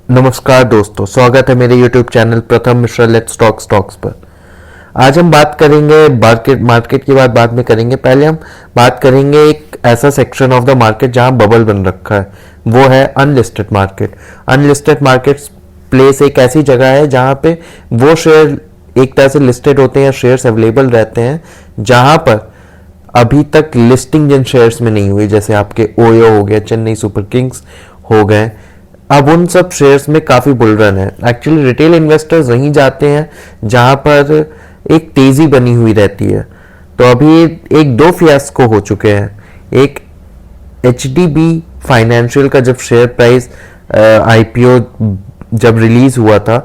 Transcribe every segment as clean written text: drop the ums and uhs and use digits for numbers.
नमस्कार दोस्तों, स्वागत है मेरे YouTube चैनल प्रथम मिश्रा लेट्स टॉक स्टॉक्स पर। आज हम बात करेंगे मार्केट की बात में करेंगे। पहले हम बात करेंगे एक ऐसा सेक्शन ऑफ द मार्केट जहां बबल बन रखा है, वो है unlisted market. Unlisted market place एक ऐसी जगह है जहां पे वो शेयर एक तरह से लिस्टेड होते हैं, शेयर्स अवेलेबल रहते हैं जहां पर अभी तक लिस्टिंग जिन शेयर्स में नहीं हुई, जैसे आपके ओयो हो गया, चेन्नई सुपर किंग्स हो गए, अब उन सब शेयर्स में काफी बुल रन है। एक्चुअली रिटेल इन्वेस्टर्स वहीं जाते हैं जहां पर एक तेजी बनी हुई रहती है। तो अभी एक दो फियास्को हो चुके हैं। एक एचडीबी फाइनेंशियल का जब शेयर प्राइस आईपीओ जब रिलीज हुआ था,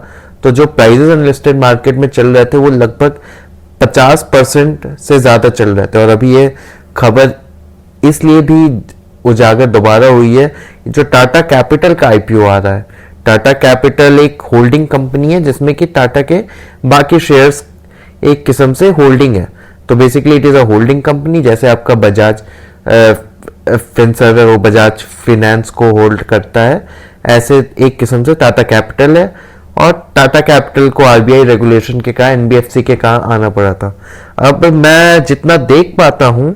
तो जो प्राइसेस अनलिस्टेड मार्केट में चल रहे थे वो लगभग 50% से ज्यादा चल रहे थे। और अभी ये खबर इसलिए भी उजागर दोबारा हुई है, जो टाटा कैपिटल का आईपीओ आ रहा है। टाटा कैपिटल एक होल्डिंग कंपनी है जिसमें कि टाटा के बाकी शेयर्स एक किस्म से होल्डिंग है। तो basically it is a holding company, जैसे आपका बजाज फिनसर्व है वो बजाज फिनेंस को होल्ड करता है, ऐसे एक किस्म से टाटा कैपिटल है। और टाटा कैपिटल को आरबीआई रेगुलेशन के कारण, एनबीएफसी के कारण आना पड़ा था। अब मैं जितना देख पाता हूं,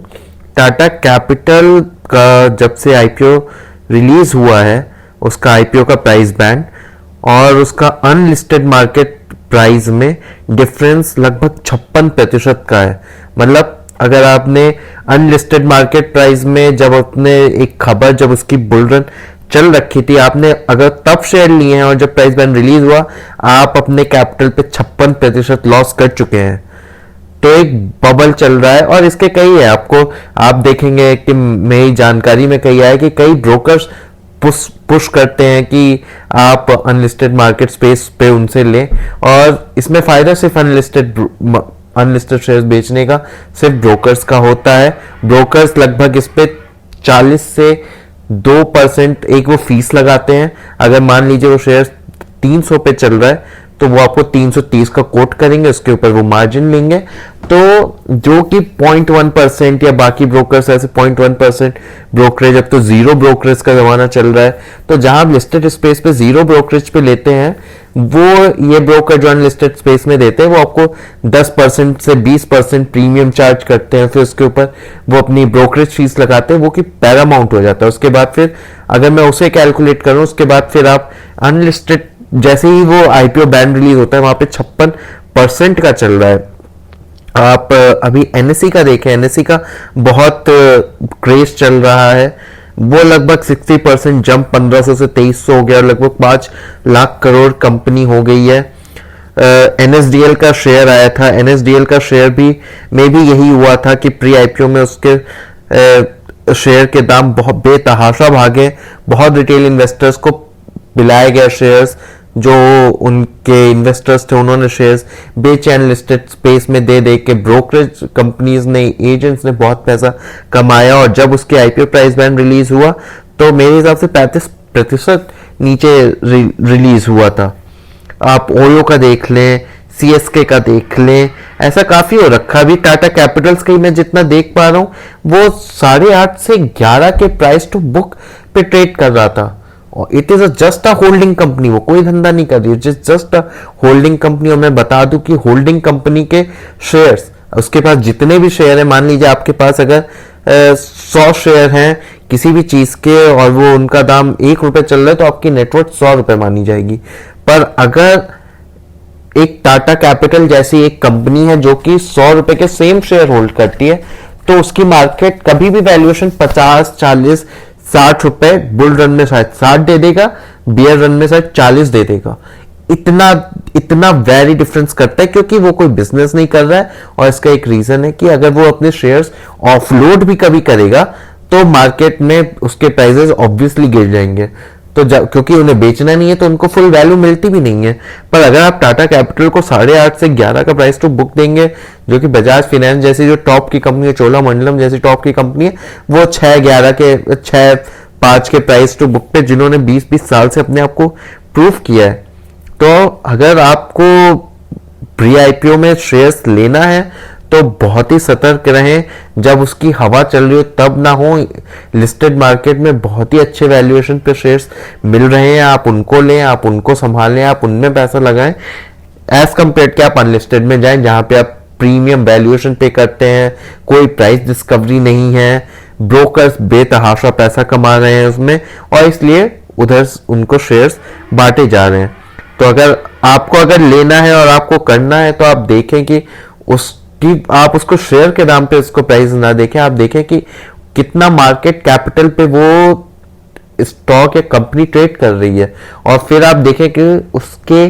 टाटा कैपिटल का जब से आईपीओ रिलीज हुआ है, उसका आईपीओ का प्राइस बैंड और उसका अनलिस्टेड मार्केट प्राइस में डिफरेंस लगभग 56% का है। मतलब अगर आपने अनलिस्टेड मार्केट प्राइस में जब अपने एक खबर, जब उसकी बुल रन चल रखी थी, आपने अगर तब शेयर लिए हैं और जब प्राइस बैंड रिलीज हुआ, आप अपने कैपिटल पे 56% लॉस कर चुके हैं। तो एक बबल चल रहा है और इसके कई है। आपको आप देखेंगे कि मेरी जानकारी में कई है कि कई ब्रोकर्स पुश करते हैं कि आप अनलिस्टेड मार्केट स्पेस पे उनसे लें, और इसमें फायदा सिर्फ अनलिस्टेड शेयर्स बेचने का सिर्फ ब्रोकर्स का होता है। ब्रोकर्स लगभग इस पे 40 से 2% एक वो फीस लगाते हैं। अगर मान लीजिए वो शेयर 300 पे चल रहा है तो वो आपको 330 का कोट करेंगे, उसके ऊपर वो मार्जिन लेंगे। तो जो कि 0.1% या बाकी ब्रोकर्स ऐसे 0.1% ब्रोकरेज, अब तो जीरो ब्रोकरेज का जमाना चल रहा है। तो जहां आप लिस्टेड स्पेस पे जीरो ब्रोकरेज पे लेते हैं, वो ये ब्रोकर जो अनलिस्टेड स्पेस में देते हैं वो आपको 10% से 20% प्रीमियम चार्ज करते हैं। फिर उसके ऊपर वो अपनी ब्रोकरेज फीस लगाते हैं, वो कि पैरामाउंट हो जाता है। उसके बाद फिर अगर मैं उसे कैलकुलेट करूं, उसके बाद फिर आप अनलिस्टेड जैसे ही वो आईपीओ बैंड रिलीज होता है, वहां पे 56% का चल रहा है। आप अभी एनएससी का देखें, एनएससी का बहुत क्रेज चल रहा है। वो लगभग 60% जंप 1500 से 2300 हो गया और लगभग 5 लाख करोड़ कंपनी हो गई है। एनएसडीएल का शेयर आया था, एनएसडीएल का शेयर भी में भी यही हुआ था कि प्री आईपीओ में उसके शेयर के दाम बहुत बेतहाशा भागे। बहुत रिटेल इन्वेस्टर्स को पिलाए गए शेयर्स, जो उनके इन्वेस्टर्स थे उन्होंने शेयर्स बेचे अनलिस्टेड स्पेस में दे दे के। ब्रोकरेज कंपनीज ने, एजेंट्स ने बहुत पैसा कमाया। और जब उसके आईपीओ प्राइस बैंड रिलीज हुआ तो मेरे हिसाब से 35% नीचे रिलीज हुआ था। आप ओयो का देख लें, सीएसके का देख लें, ऐसा काफी हो रखा। अभी टाटा कैपिटल्स का ही मैं जितना देख पा रहा हूं, वो 8.5 से 11 के प्राइस टू बुक पे ट्रेड कर रहा था। It is just a holding company, वो कोई धंधा नहीं कर रही है, जस्ट अ होल्डिंग कंपनी। और मैं बता दूं कि होल्डिंग कंपनी के शेयर्स, उसके पास जितने भी शेयर है, मान लीजिए आपके पास अगर 100 शेयर हैं किसी भी चीज के और वो उनका दाम ₹1 चल रहा है, तो आपकी नेटवर्थ ₹100 मानी जाएगी। पर अगर एक टाटा कैपिटल जैसी एक कंपनी है जो कि ₹100 के सेम शेयर होल्ड करती है, तो उसकी मार्केट कभी भी वैल्यूएशन 50, 40, ₹60 बुल रन में शायद 60 दे देगा, बियर रन में शायद 40 दे देगा। इतना इतना वेरी डिफरेंस करता है, क्योंकि वो कोई बिजनेस नहीं कर रहा है। और इसका एक रीजन है कि अगर वो अपने शेयर्स ऑफलोड भी कभी करेगा तो मार्केट में उसके प्राइसेस ऑब्वियसली गिर जाएंगे। तो क्योंकि उन्हें बेचना नहीं है तो उनको फुल वैल्यू मिलती भी नहीं है। पर अगर आप टाटा कैपिटल को 8.5 से 11 का प्राइस टू बुक देंगे, जो कि बजाज फाइनेंस जैसी जो टॉप की कंपनी है, चोलामंडलम जैसी टॉप की कंपनी है, वो 6-5 के प्राइस टू बुक पे, जिन्होंने 20-20 साल से अपने आप को प्रूव किया है। तो अगर आपको प्री आईपीओ में शेयर्स लेना है तो बहुत ही सतर्क रहें। जब उसकी हवा चल रही हो तब ना हो। लिस्टेड मार्केट में बहुत ही अच्छे वैल्यूएशन पे शेयर्स मिल रहे हैं, आप उनको लें, आप उनको संभालें, आप उनमें पैसा लगाएं, एज कंपेयर के आप अनलिस्टेड में जाएं जहां पे आप प्रीमियम वैल्यूएशन पे करते हैं, कोई प्राइस डिस्कवरी नहीं है, ब्रोकर्स बेतहाशा पैसा कमा रहे हैं उसमें, और इसलिए उधर उनको शेयर्स बांटे जा रहे हैं। तो अगर लेना है और आपको करना है तो आप देखें कि आप उसको शेयर के दाम पे उसको प्राइस ना देखें, आप देखें कि कितना मार्केट कैपिटल पे वो स्टॉक या कंपनी ट्रेड कर रही है, और फिर आप देखें कि उसके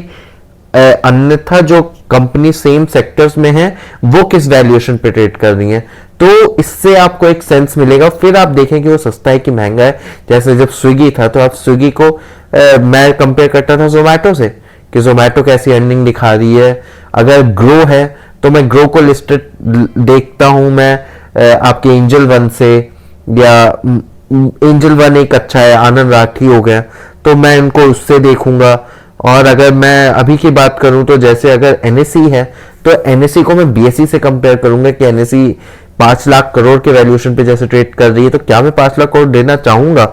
अन्यथा जो कंपनी सेम सेक्टर्स में है वो किस वैल्यूएशन पे ट्रेड कर रही है। तो इससे आपको एक सेंस मिलेगा। फिर आप देखें कि वो सस्ता है कि महंगा है। जैसे जब स्विगी था तो आप स्विगी को मैं कंपेयर करता था जोमेटो से कि जोमेटो कैसी अर्निंग दिखा रही है। अगर ग्रो है तो मैं ग्रो को लिस्टेड देखता हूं मैं आपके एंजल वन से, या एंजल वन एक अच्छा है, आनंद राठी हो गया, तो मैं इनको उससे देखूंगा। और अगर मैं अभी की बात करूं तो जैसे अगर एनएसई है तो एनएसई को मैं बीएसई से कंपेयर करूंगा कि एनएसई 5 लाख करोड़ के वैल्यूएशन पे जैसे ट्रेड कर रही है, तो क्या मैं 5 लाख करोड़ देना चाहूंगा?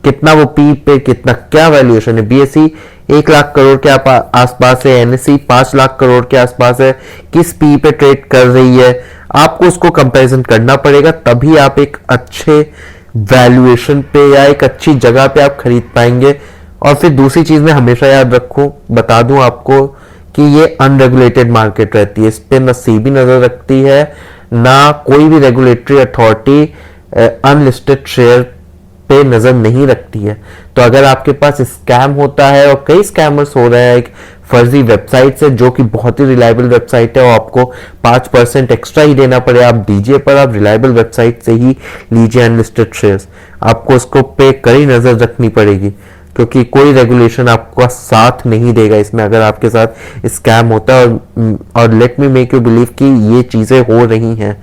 कितना वो पी पे, कितना क्या वैल्यूएशन है? बीएसई 1 लाख करोड़ के आसपास है, एनएसई 5 लाख करोड़ के आसपास है। किस पी पे ट्रेड कर रही है, आपको उसको कंपैरिजन करना पड़ेगा, तभी आप एक अच्छे वैल्यूएशन पे या एक अच्छी जगह पे आप खरीद पाएंगे। और फिर दूसरी चीज में हमेशा याद रखो, बता दूं आपको कि ये अनरेगुलेटेड मार्केट रहती है, इस पे ना सेबी नजर रखती है, ना कोई भी रेगुलेटरी अथॉरिटी अनलिस्टेड शेयर पे नजर नहीं रखती है। तो अगर आपके पास स्कैम होता है, और कई स्कैमर्स हो रहे हैं एक फर्जी वेबसाइट से, जो कि बहुत ही रिलायबल वेबसाइट है, और आपको 5% एक्स्ट्रा ही देना पड़े, आप दीजिए, पर आप रिलायबल वेबसाइट से ही लीजिए अनलिस्टेड शेयर्स। आपको उसको पे कड़ी नजर रखनी पड़ेगी, क्योंकि कोई रेगुलेशन आपका साथ नहीं देगा इसमें अगर आपके साथ स्कैम होता है। और let me make you believe कि ये चीजें हो रही हैं,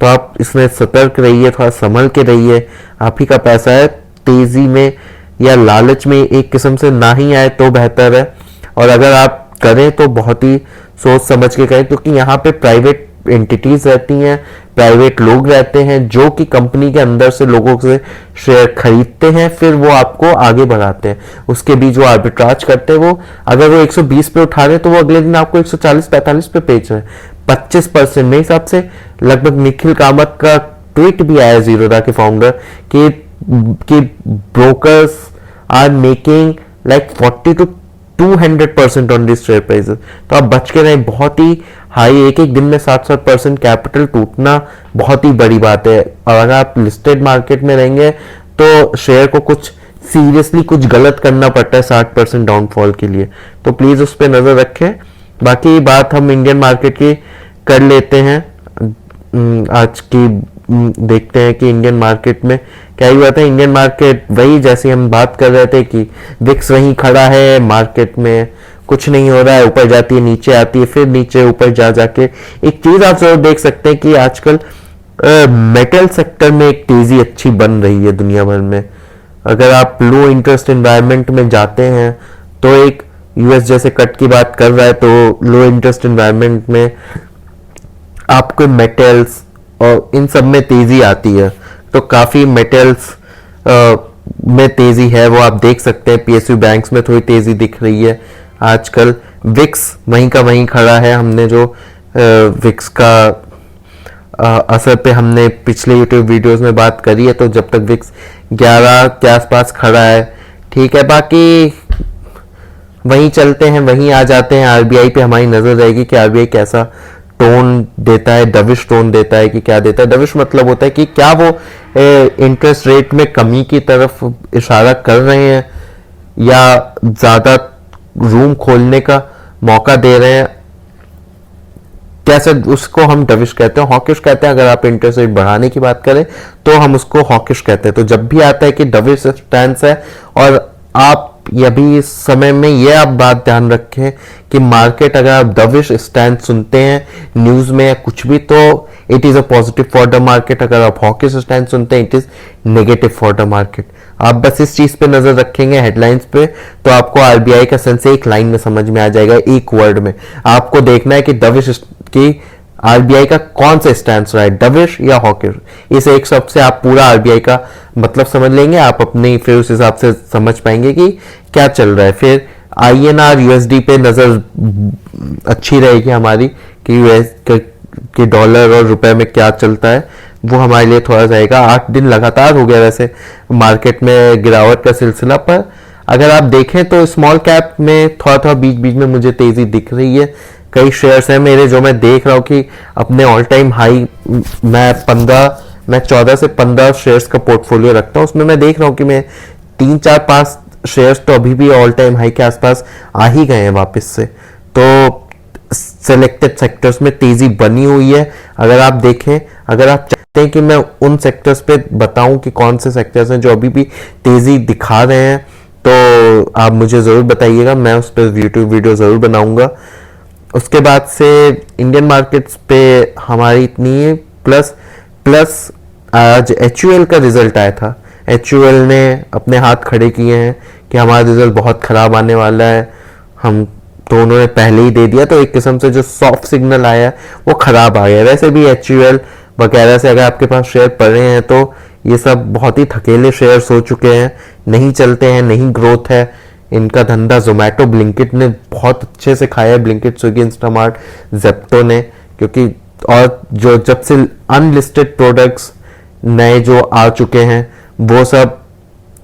तो आप इसमें सतर्क रहिए, थोड़ा संभल के रहिए। आप ही का पैसा है, तेजी में या लालच में एक किस्म से ना ही आए तो बेहतर है। और अगर आप करें तो बहुत ही सोच समझ के करें, क्योंकि यहाँ पे प्राइवेट एंटिटीज रहती हैं, प्राइवेट लोग रहते हैं जो कि कंपनी के अंदर से लोगों से शेयर खरीदते हैं, फिर वो आपको आगे बढ़ाते हैं। उसके बीच वो आर्बिट्राज करते हैं। वो अगर वो 120 पे उठा रहे हैं तो वो अगले दिन आपको 140-45 पे बेच रहे हैं, 25%। मेरे हिसाब से लगभग निखिल कामत का ट्वीट भी आया जीरोधा के फाउंडर कि brokers are making like 40 to 200% on this share prices. तो आप बच के रहें, बहुत ही हाई, एक दिन में 7% कैपिटल टूटना बहुत ही बड़ी बात है। और अगर आप लिस्टेड मार्केट में रहेंगे तो शेयर को कुछ सीरियसली कुछ गलत करना पड़ता है 60% डाउनफॉल के लिए, तो प्लीज उस पर नजर रखें। बाकी बात हम इंडियन मार्केट की कर लेते हैं। आज की देखते हैं कि इंडियन मार्केट में क्या हुआ था। इंडियन मार्केट वही जैसे हम बात कर रहे थे कि विक्स वहीं खड़ा है, मार्केट में कुछ नहीं हो रहा है, ऊपर जाती है नीचे आती है, फिर नीचे ऊपर जाके एक चीज आप जरूर देख सकते हैं कि आजकल मेटल सेक्टर में एक तेजी अच्छी बन रही है दुनिया भर में। अगर आप लो इंटरेस्ट एनवायरनमेंट में जाते हैं तो एक यूएस जैसे कट की बात कर रहा है, तो लो इंटरेस्ट एनवायरनमेंट में आपको मेटल्स और इन सब में तेजी आती है, तो काफी मेटल्स में तेजी है वो आप देख सकते हैं। पीएसयू बैंक्स में थोड़ी तेजी दिख रही है आजकल। विक्स वहीं का वहीं खड़ा है। हमने जो विक्स का असर पे हमने पिछले यूट्यूब वीडियोस में बात करी है, तो जब तक विक्स 11 के आसपास खड़ा है ठीक है। बाकी वहीं चलते हैं, वहीं आ जाते हैं। आरबीआई पे हमारी नजर रहेगी कि आरबीआई कैसा टोन देता है, डविश टोन देता है कि क्या देता है। डविश मतलब होता है कि क्या वो इंटरेस्ट रेट में कमी की तरफ इशारा कर रहे हैं या ज्यादा रूम खोलने का मौका दे रहे हैं, कैसे उसको हम डविश कहते हैं। हॉकिश कहते हैं अगर आप इंटरेस्ट रेट बढ़ाने की बात करें तो हम उसको हॉकिश कहते हैं। तो जब भी आता है कि डविश स्टैंस है, और आप अभी इस समय में ये आप बात ध्यान रखें कि मार्केट अगर आप डविश स्टैंड सुनते हैं न्यूज में या कुछ भी, तो it is a positive for the market. अगर आप हॉकिश स्टैंड सुनते हैं it is negative for the market. आप बस इस चीज पे नजर रखेंगे हेडलाइंस पे, तो आपको आरबीआई का सेंस एक लाइन में समझ में आ जाएगा, एक वर्ड में। आपको देखना है कि डविश की आरबीआई का कौन सा स्टैंड रहा है, डविश या हॉकिश। इस एक शब्द से आप पूरा आरबीआई का मतलब समझ लेंगे, आप अपने फिर उस हिसाब से समझ पाएंगे कि क्या चल रहा है। फिर आईएनआर यूएसडी पे नजर अच्छी रहेगी हमारी कि यूएस कि डॉलर और रुपए में क्या चलता है, वो हमारे लिए थोड़ा जाएगा। 8 दिन लगातार हो गया वैसे मार्केट में गिरावट का सिलसिला, पर अगर आप देखें तो स्मॉल कैप में थोड़ा थोड़ा बीच बीच में मुझे तेजी दिख रही है। कई शेयर्स हैं मेरे जो मैं देख रहा हूँ कि अपने ऑल टाइम हाई, मैं 14 से 15 शेयर्स का पोर्टफोलियो रखता हूँ, उसमें मैं देख रहा हूँ कि मैं 3 4 5 शेयर्स तो अभी भी ऑल टाइम हाई के आसपास आ ही गए हैं वापस से। तो सेलेक्टेड सेक्टर्स में तेजी बनी हुई है। अगर आप देखें, अगर आप चाहते हैं कि मैं उन सेक्टर्स पे बताऊं कि कौन से सेक्टर्स हैं जो अभी भी तेजी दिखा रहे हैं, तो आप मुझे ज़रूर बताइएगा, मैं उस पर यूट्यूब वीडियो ज़रूर बनाऊंगा। उसके बाद से इंडियन मार्केट्स पे हमारी इतनी प्लस आज एचयूएल का रिजल्ट आया था। एचयूएल ने अपने हाथ खड़े किए हैं कि हमारा रिजल्ट बहुत ख़राब आने वाला है, हम तो उन्होंने पहले ही दे दिया, तो एक किस्म से जो सॉफ्ट सिग्नल आया वो खराब आ गया। वैसे भी एचयूएल वगैरह से अगर आपके पास शेयर पड़े हैं तो ये सब बहुत ही थकेले शेयर्स हो चुके हैं, नहीं चलते हैं, नहीं ग्रोथ है इनका धंधा। जोमेटो ब्लिंकिट ने बहुत अच्छे से खाया है, ब्लिंकिट, स्विगी, इंस्टामार्ट, जेप्टो ने, क्योंकि और जो जब से अनलिस्टेड प्रोडक्ट्स नए जो आ चुके हैं वो सब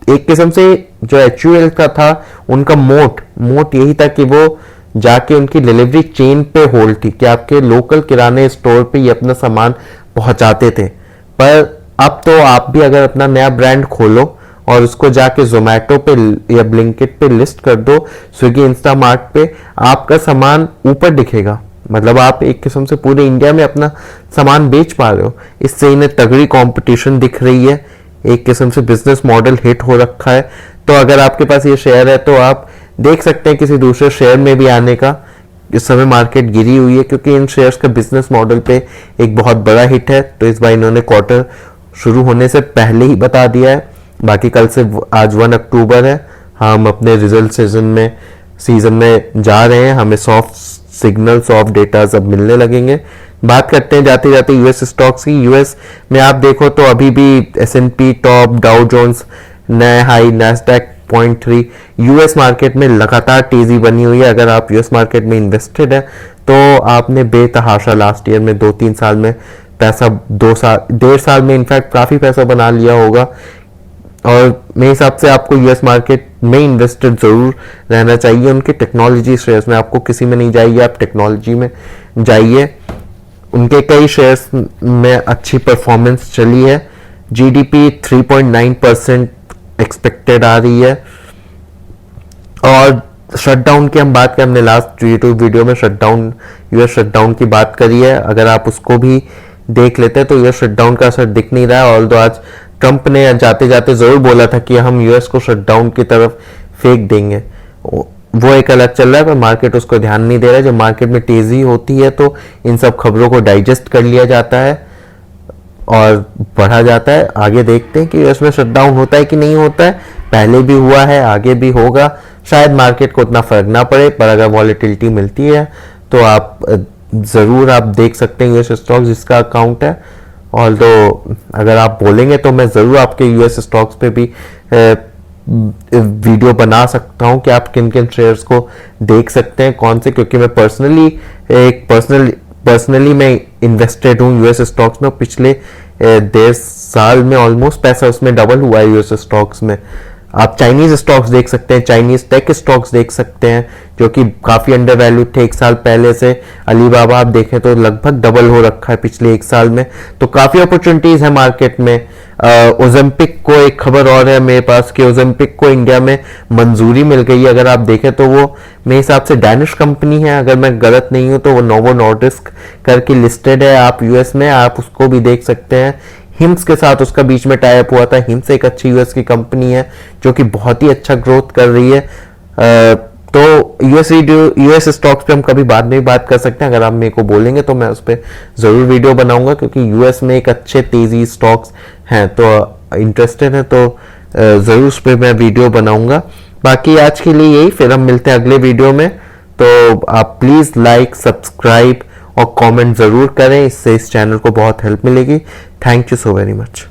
एक किस्म से जो एचयूएल का था उनका मोट यही था कि वो जाके उनकी डिलीवरी चेन पे होल्ड थी कि आपके लोकल किराने स्टोर पे ये अपना सामान पहुंचाते थे। पर अब तो आप भी अगर अपना नया ब्रांड खोलो और उसको जाके जोमेटो पे या ब्लिंकिट पे लिस्ट कर दो, स्विगी, इंस्टामार्ट पे, आपका सामान ऊपर दिखेगा। मतलब आप एक किस्म से पूरे इंडिया में अपना सामान बेच पा रहे हो। इससे इन्हें तगड़ी कंपटीशन दिख रही है, एक किस्म से बिजनेस मॉडल हिट हो रखा है। तो अगर आपके पास ये शेयर है तो आप देख सकते हैं किसी दूसरे शेयर में भी आने का। इस समय मार्केट गिरी हुई है क्योंकि इन शेयर्स का बिजनेस मॉडल पे एक बहुत बड़ा हिट है, तो इस बार इन्होंने क्वार्टर शुरू होने से पहले ही बता दिया है। बाकी कल से आज 1 अक्टूबर है, हम अपने रिजल्ट सीजन में जा रहे हैं, हमें सॉफ्ट सिग्नल, सॉफ्ट डेटा सब मिलने लगेंगे। बात करते हैं जाते जाते यूएस स्टॉक्स की। यूएस में आप देखो तो अभी भी एस&पी टॉप, डाउ जोन्स नए हाई, नैस्डैक 0.3। यूएस मार्केट में लगातार तेजी बनी हुई है। अगर आप यूएस मार्केट में इन्वेस्टेड है तो आपने बेतहाशा लास्ट ईयर में 2-3 साल में पैसा, 1.5 साल में इनफैक्ट काफी पैसा बना लिया होगा। और मेरे हिसाब से आपको यूएस मार्केट में इन्वेस्टेड जरूर रहना चाहिए। उनके टेक्नोलॉजी शेयर्स में, आपको किसी में नहीं जाइए, आप टेक्नोलॉजी में जाइए। उनके कई शेयर्स में अच्छी परफॉर्मेंस चली है। जीडीपी 3.9% एक्सपेक्टेड आ रही है। और शटडाउन की हम बात करें, हमने लास्ट यूट्यूब वीडियो में यूएस शटडाउन की बात करी है। अगर आप उसको भी देख लेते हैं तो यूएस शटडाउन का असर दिख नहीं रहा है। ऑल्दो आज ट्रंप ने जाते जाते जरूर बोला था कि हम यूएस को शटडाउन की तरफ फेंक देंगे, वो एक अलग चल रहा है, पर मार्केट उसको ध्यान नहीं दे रहा है। जब मार्केट में तेजी होती है तो इन सब खबरों को डाइजेस्ट कर लिया जाता है और बढ़ा जाता है। आगे देखते हैं कि यूएस में शटडाउन होता है कि नहीं होता है। पहले भी हुआ है, आगे भी होगा। शायद मार्केट को उतना फर्क ना पड़े, पर अगर वॉलेटिलिटी मिलती है तो आप जरूर आप देख सकते हैं यूएस स्टॉक्स जिसका अकाउंट है। और तो अगर आप बोलेंगे तो मैं जरूर आपके यूएस स्टॉक्स पे भी वीडियो बना सकता हूं कि आप किन किन शेयर्स को देख सकते हैं, कौन से, क्योंकि मैं पर्सनली मैं इन्वेस्टेड हूँ यूएस स्टॉक्स में। पिछले 1.5 साल में ऑलमोस्ट पैसा उसमें डबल हुआ है यूएस स्टॉक्स में। आप चाइनीज स्टॉक्स देख सकते हैं, चाइनीज टेक स्टॉक्स देख सकते हैं जो कि काफी अंडर वैल्यू थे 1 साल पहले से। अलीबाबा आप देखें तो लगभग डबल हो रखा है पिछले 1 साल में। तो काफी अपॉर्चुनिटीज है मार्केट में। ओलंपिक को एक खबर और है मेरे पास कि ओलंपिक को इंडिया में मंजूरी मिल गई है। अगर आप देखें तो वो मेरे हिसाब से डैनिश कंपनी है, अगर मैं गलत नहीं हूं तो वो नोवो नॉर्डिस्क करके लिस्टेड है। आप यूएस में, आप उसको भी देख सकते हैं। हिम्स के साथ उसका बीच में टाई अप हुआ था। हिम्स एक अच्छी यूएस की कंपनी है जो कि बहुत ही अच्छा ग्रोथ कर रही है। तो यूएस स्टॉक्स पे हम कभी बाद में भी बात कर सकते हैं। अगर आप मेरे को बोलेंगे तो मैं उस पर जरूर वीडियो बनाऊंगा, क्योंकि यूएस में एक अच्छे तेजी स्टॉक्स हैं, तो इंटरेस्टेड है तो जरूर उस पर मैं वीडियो बनाऊंगा। बाकी आज के लिए यही, फिर हम मिलते हैं अगले वीडियो में। तो आप प्लीज लाइक, सब्सक्राइब और कमेंट ज़रूर करें, इससे इस चैनल को बहुत हेल्प मिलेगी। Thank you so very much.